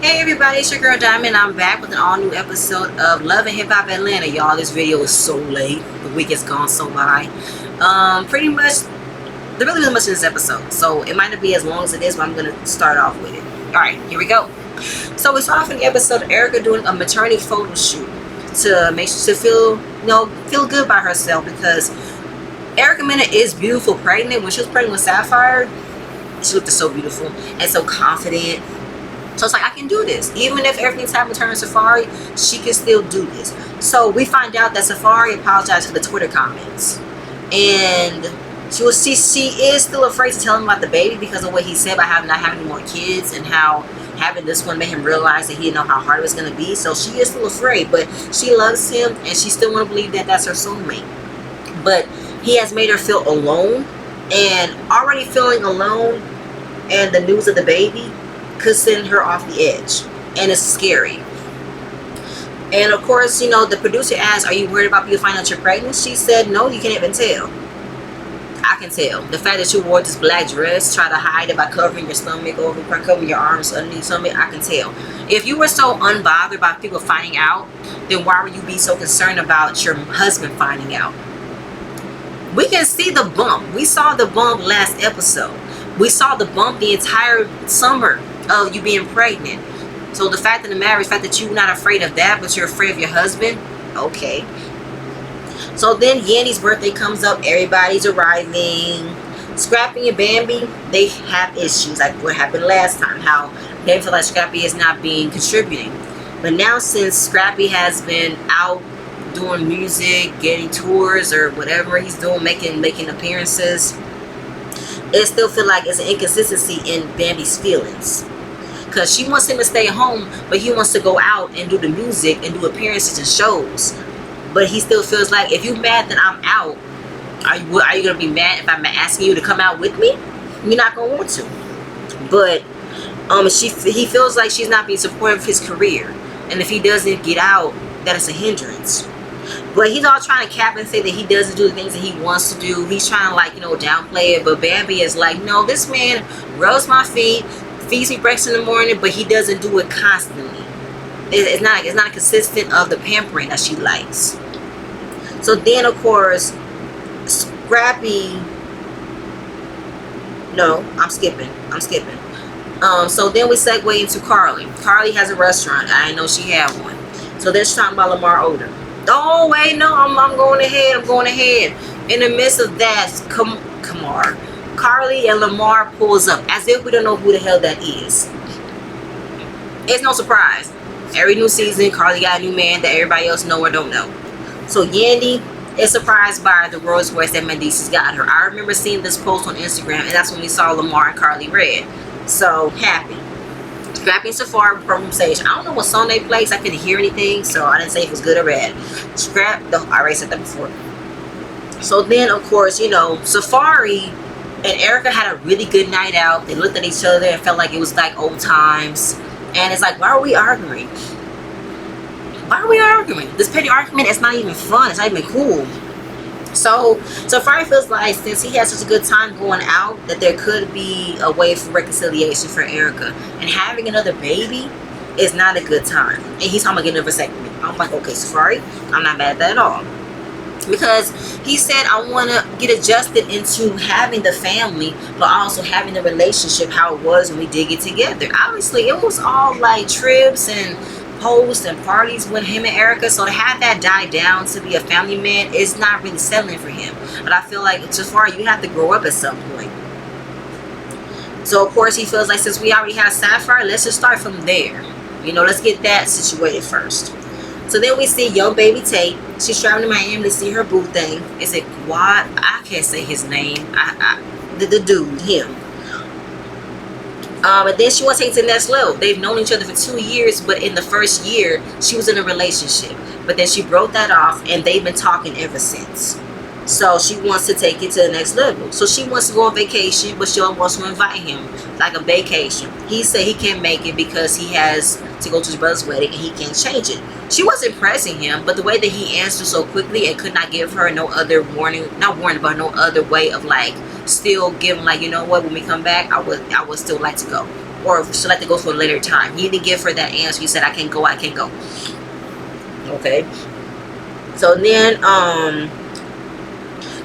Hey everybody, it's your girl Diamond. I'm back with an all new episode of Love and Hip Hop Atlanta. Y'all, this video is so late. The week has gone so by. Pretty much, there really isn't much in this episode, so it might not be as long as it is, but I'm gonna start off with it. Alright, here we go. So we saw off in the episode of Erica doing a maternity photo shoot to make sure to feel good by herself, because Erica Mena is beautiful pregnant. When she was pregnant with Sapphire, she looked so beautiful and so confident. So it's like, I can do this. Even if everything's happening to her in Safari, she can still do this. So we find out that Safari apologized for the Twitter comments. And she is still afraid to tell him about the baby because of what he said about not having any more kids, and how having this one made him realize that he didn't know how hard it was going to be. So she is still afraid, but she loves him and she still want to believe that that's her soulmate. But he has made her feel alone, and already feeling alone and the news of the baby could send her off the edge, and it's scary. And of course, the producer asked, are you worried about people finding out you're pregnant? She said, no, you can't even tell. I can tell. The fact that you wore this black dress, try to hide it by covering your stomach or covering your arms underneath your stomach, I can tell. If you were so unbothered about people finding out, then why would you be so concerned about your husband finding out? We can see the bump. We saw the bump last episode. We saw the bump the entire summer of you being pregnant. So the fact of the matter is, the fact that you're not afraid of that, but you're afraid of your husband, okay. So then Yandy's birthday comes up, everybody's arriving. Scrappy and Bambi, they have issues, like what happened last time, how they feel like Scrappy is not being contributing. But now, since Scrappy has been out doing music, getting tours, or whatever he's doing, making appearances, it still feel like it's an inconsistency in Bambi's feelings. Because she wants him to stay home, but he wants to go out and do the music and do appearances and shows. But he still feels like, if you're mad that I'm out, are you going to be mad if I'm asking you to come out with me? You're not going to want to. But he feels like she's not being supportive of his career. And if he doesn't get out, that is a hindrance. But he's all trying to cap and say that he doesn't do the things that he wants to do. He's trying to downplay it. But Bambi is like, no, this man rubs my feet, feeds me breakfast in the morning, but he doesn't do it constantly. It's not consistent of the pampering that she likes. So then, of course, Scrappy. No, I'm skipping. So then we segue into Carly. Carly has a restaurant. I didn't know she had one. So they're talking about Lamar Odom. Oh wait, no, I'm going ahead. In the midst of that, Kamar, Carly and Lamar pulls up as if we don't know who the hell that is. It's no surprise. Every new season, Carly got a new man that everybody else know or don't know. So Yandy is surprised by the Rolls Royce that Mendeece's got her. I remember seeing this post on Instagram, and that's when we saw Lamar and Carly red. So happy. Scrappy and Safari program stage. I don't know what song they played, so I couldn't hear anything, so I didn't say if it was good or bad. I already said that before. So then, of course, Safari and Erica had a really good night out. They looked at each other and felt like it was like old times. And it's like, why are we arguing? This petty argument is not even fun. It's not even cool. So Safari feels like, since he has such a good time going out, that there could be a way for reconciliation for Erica. And having another baby is not a good time. And he's talking about getting a vasectomy. I'm like, okay, Safari, I'm not mad at that at all. Because he said, I want to get adjusted into having the family, but also having the relationship how it was when we did get together. Obviously, it was all like trips and posts and parties with him and Erica. So to have that die down to be a family man is not really settling for him. But I feel like, so far, you have to grow up at some point. So, of course, he feels like, since we already have Sapphire, let's just start from there. Let's get that situated first. So then we see young baby Tate. She's traveling to Miami to see her boo thing. Is it Quad? I can't say his name. The dude, him. And then she wants to take it to the next level. They've known each other for 2 years, but in the first year, she was in a relationship. But then she broke that off, and they've been talking ever since. So she wants to take it to the next level. So she wants to go on vacation, but she wants to invite him, like a vacation. He said he can't make it because he has to go to his brother's wedding, and he can't change it. She wasn't pressing him, but the way that he answered so quickly and could not give her no other warning, not warning, but no other way of still giving, you know what, when we come back, I would still like to go. or if she like to go for a later time. He didn't give her that answer. He said, I can't go, I can't go. Okay. So then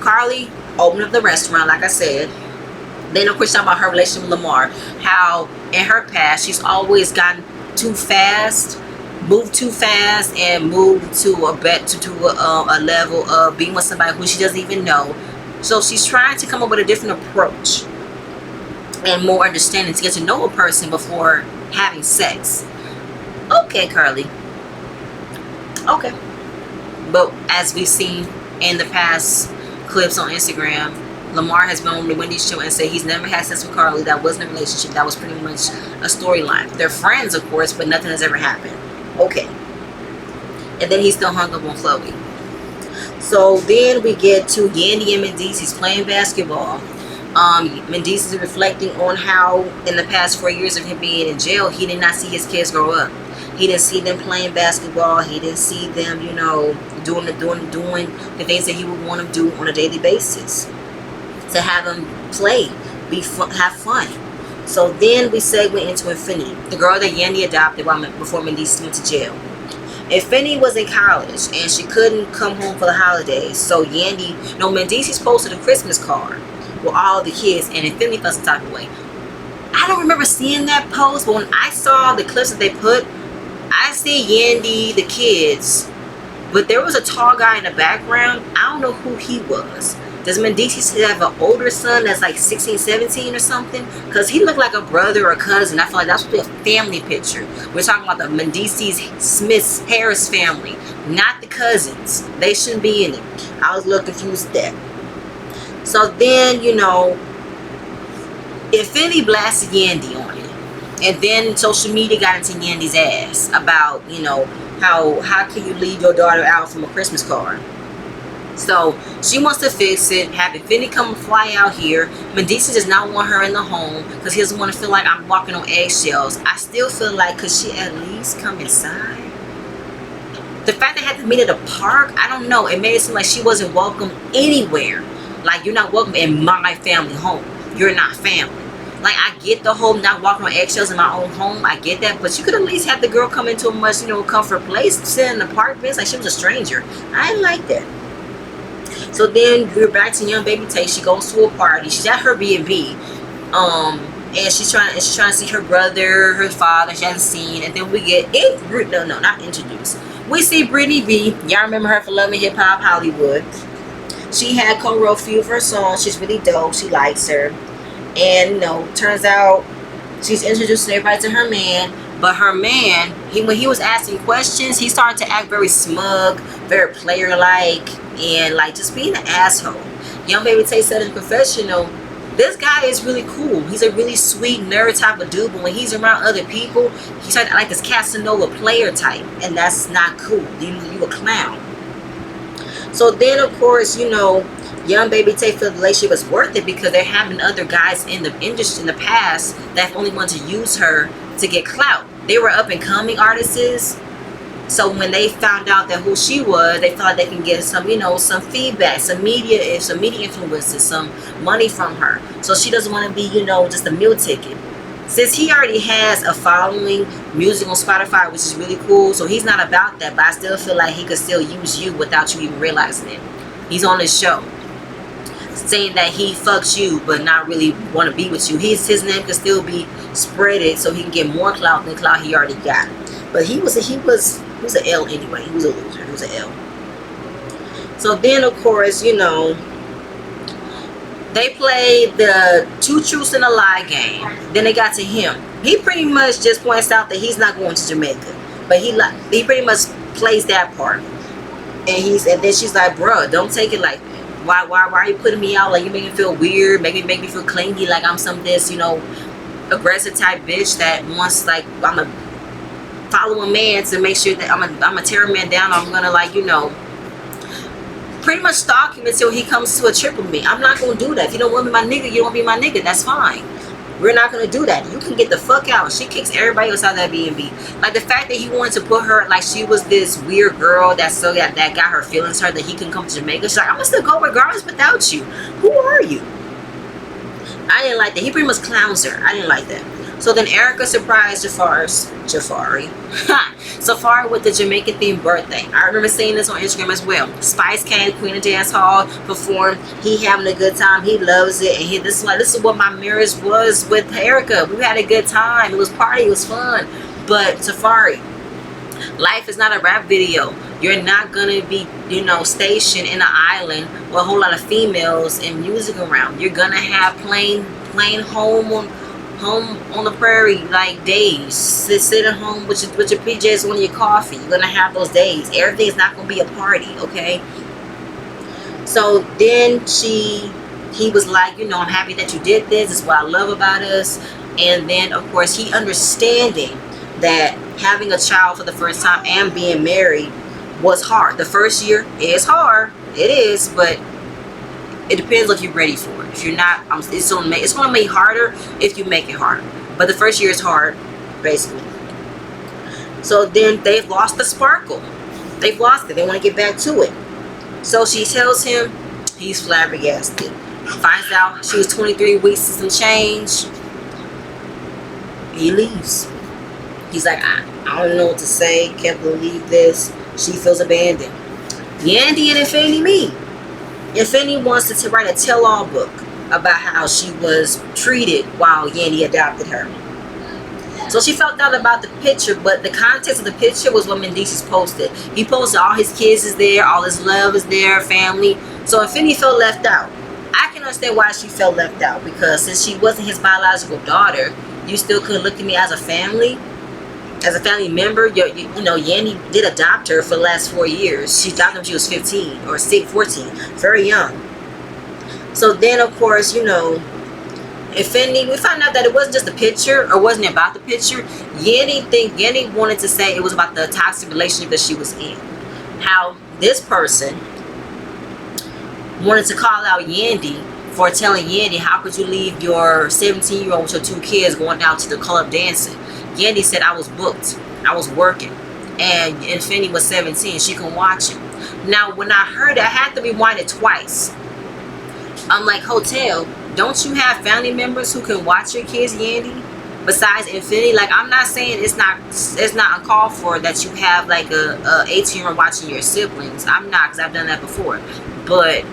Carly opened up the restaurant, like I said. Then of course talking about her relationship with Lamar, how in her past she's always gotten too fast, moved too fast, and moved to a level of being with somebody who she doesn't even know. So she's trying to come up with a different approach and more understanding to get to know a person before having sex. Okay, Carly. Okay. But as we've seen in the past clips on Instagram, Lamar has been on the Wendy's show and said he's never had sex with Carly. That wasn't a relationship. That was pretty much a storyline. They're friends, of course, but nothing has ever happened. Okay. And then he's still hung up on Chloe. So then we get to Yandy and Mendice. He's playing basketball. Mendice is reflecting on how in the past 4 years of him being in jail, he did not see his kids grow up. He didn't see them playing basketball. He didn't see them, you know, doing the things that he would want to do on a daily basis. To have them play, have fun. So then we segue into Infinity, the girl that Yandy adopted before Mendice went to jail. Infinity was in college and she couldn't come home for the holidays. So Mendice's posted a Christmas card with all the kids, and Infinity felt some type of way. I don't remember seeing that post, but when I saw the clips that they put, I see Yandy, the kids, but there was a tall guy in the background. I don't know who he was. Does Mendice have an older son that's like 16, 17 or something? Because he looked like a brother or a cousin. I feel like that's supposed to be a family picture. We're talking about the Mendice's Smiths Harris family, not the cousins. They shouldn't be in it. I was a little confused with that. So then, you know, Infinity blasted Yandy on it. And then social media got into Yandy's ass about, you know, how can you leave your daughter out from a Christmas card? So she wants to fix it, have Infinity come fly out here. Mendice does not want her in the home because he doesn't want to feel like I'm walking on eggshells. I still feel like, could she at least come inside? The fact they had to meet at a park, I don't know. It made it seem like she wasn't welcome anywhere. Like, you're not welcome in my family home. You're not family. Like, I get the whole not walking on eggshells in my own home. I get that. But you could at least have the girl come into a much, you know, comfort place, sit in the park bench like she was a stranger. I didn't like that. So then we're back to young baby Tay. She goes to a party. She's at her B&B. And she's trying to see her brother, her father. She hasn't seen. And then we get not introduced. We see Brittany V. Y'all remember her for Love and Hip Hop Hollywood. She had co-wrote a few of her songs. She's really dope. She likes her. And, you know, turns out she's introducing everybody to her man. But her man, when he was asking questions, he started to act very smug, very player-like, and like just being an asshole. Young baby Tay said in the confessional, this guy is really cool. He's a really sweet nerd type of dude, but when he's around other people, he's starting to act like this Casanova player type, and that's not cool. You a clown. So then, of course, you know, young baby Tay felt the relationship was worth it because they're having other guys in the industry in the past that only wanted to use her to get clout. They were up and coming artists. So when they found out that who she was, they thought they can get some, you know, some feedback, some media influences, some money from her. So she doesn't want to be, you know, just a meal ticket. Since he already has a following, music on Spotify, which is really cool, so he's not about that, but I still feel like he could still use you without you even realizing it. He's on his show saying that he fucks you but not really want to be with you. His name could still be spreaded so he can get more clout than clout he already got. But he was an L anyway. He was a loser. He was an L. So then, of course, you know, they played the 2 truths and a lie game. Then they got to him. He pretty much just points out that he's not going to Jamaica, but he pretty much plays that part. And then she's like, bruh, don't take it like that. Why are you putting me out? Like, you make me feel weird, make me feel clingy, like I'm some this, you know, aggressive type bitch that wants, like, I'm a follow a man to make sure that I'm a tear a man down. I'm gonna, like, you know, pretty much stalk him until he comes to a trip with me. I'm not gonna do that. If you don't want to be my nigga, you don't want to be my nigga. That's fine. We're not gonna do that. You can get the fuck out. She kicks everybody else out of that B&B. Like, the fact that he wanted to put her like she was this weird girl that got her feelings hurt that he can come to Jamaica. She's like, I'm gonna still go regardless without you. Who are you? I didn't like that. He pretty much clowns her. I didn't like that. So then Erica surprised Safari with the Jamaican themed birthday. I remember seeing this on Instagram as well. Spice came, Queen of Dance Hall, performed. He having a good time. He loves it, and this is what my marriage was with Erica. We had a good time. It was party. It was fun. But Safari, life is not a rap video. You're not gonna be, stationed in an island with a whole lot of females and music around. You're gonna have plain home on the prairie like days. Sit at home with your PJs on your coffee. You're gonna have those days. Everything's not gonna be a party, okay? So then he was like, I'm happy that you did this. This is what I love about us. And then of course he understanding that having a child for the first time and being married was hard. The first year is hard. It is, but it depends if you're ready for it. If you're not, it's gonna make it harder if you make it harder. But the first year is hard, basically. So then they've lost the sparkle. They've lost it. They want to get back to it. So she tells him, he's flabbergasted. Finds out she was 23 weeks and some change. He leaves. He's like, I don't know what to say. Can't believe this. She feels abandoned. Yandy and Infinity meet. Infinity wants to write a tell-all book about how she was treated while Yandy adopted her. So she felt out about the picture, but the context of the picture was what Mendices posted. He posted all his kids is there, all his love is there, family. So Infinity felt left out. I can understand why she felt left out, because since she wasn't his biological daughter, you still could look at me as a family member. Yandy did adopt her for the last 4 years. She adopted him when she was 15 or 14, very young. So then, of course, Infinity, we found out that it wasn't just a picture, or wasn't about the picture. Yandy wanted to say it was about the toxic relationship that she was in. How this person wanted to call out Yandy for telling Yandy, how could you leave your 17-year-old with your 2 kids going down to the club dancing? Yandy said, I was booked. I was working. And Infinity was 17. She can watch him. Now, when I heard it, I had to rewind it twice. I'm like, Hotel, don't you have family members who can watch your kids, Yandy? Besides Infinity? Like, I'm not saying it's not uncalled for that you have like a 18-year-old watching your siblings. I'm not, because I've done that before. But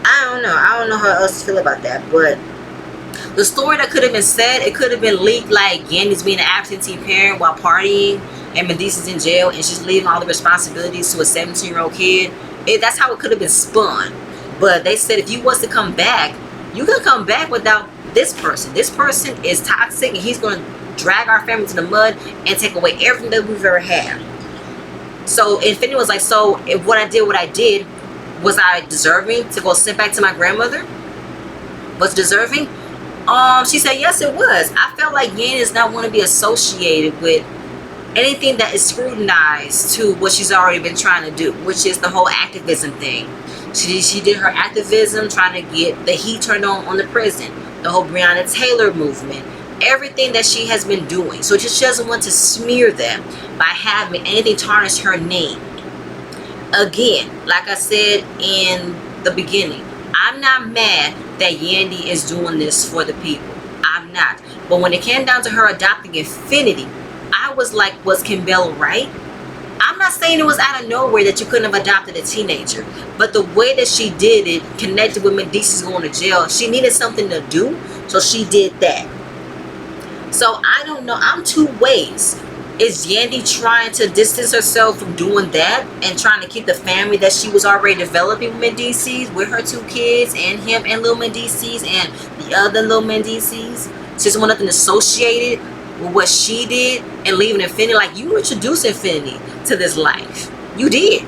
I don't know how else to feel about that. But the story that could have been said, it could have been leaked like Yandy's being an absentee parent while partying, and Melissa's in jail, and she's leaving all the responsibilities to a 17-year-old kid. That's how it could have been spun. But they said if you was to come back, you can come back without this person. This person is toxic, and he's going to drag our family to the mud and take away everything that we've ever had. So Infinity was like, so if what I did, was I deserving to go sit back to my grandmother? Was deserving? She said, yes, it was. I felt like Yandy does not want to be associated with anything that is scrutinized to what she's already been trying to do, which is the whole activism thing. She did her activism, trying to get the heat turned on the prison, the whole Breonna Taylor movement, everything that she has been doing. So she doesn't want to smear them by having anything tarnish her name. Again, like I said in the beginning, I'm not mad that Yandy is doing this for the people. I'm not. But when it came down to her adopting Infinity, I was like, was Kimbella right? I'm not saying it was out of nowhere that you couldn't have adopted a teenager, but the way that she did it connected with Medici's going to jail. She needed something to do, so she did that. So I don't know. I'm 2 ways. Is Yandy trying to distance herself from doing that and trying to keep the family that she was already developing with Mendices, with her 2 kids and him and Lil Mendices and the other Lil Mendices? She doesn't want nothing associated with what she did and leaving Infinity. Like, you introduced Infinity to this life. You did.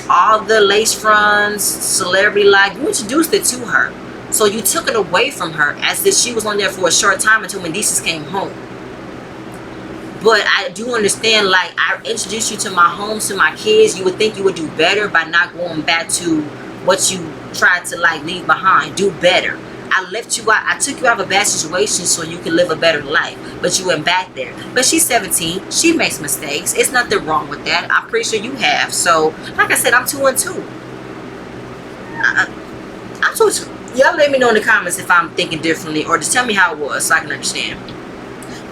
All the lace fronts, celebrity life, you introduced it to her. So you took it away from her as if she was on there for a short time until Mendices came home. But I do understand, like, I introduced you to my home, to my kids. You would think you would do better by not going back to what you tried to, like, leave behind. Do better. I left you out. I took you out of a bad situation so you can live a better life. But you went back there. But she's 17. She makes mistakes. It's nothing wrong with that. I'm pretty sure you have. So, like I said, I'm 2 and 2. I'm 2 and 2. Y'all let me know in the comments if I'm thinking differently, or just tell me how it was so I can understand.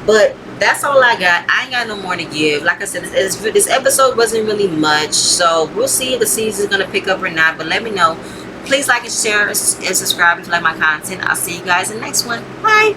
But that's all I got. I ain't got no more to give. Like I said, this episode wasn't really much, so we'll see if the season's gonna pick up or not. But let me know. Please like and share and subscribe if you like my content. I'll see you guys in the next one. Bye.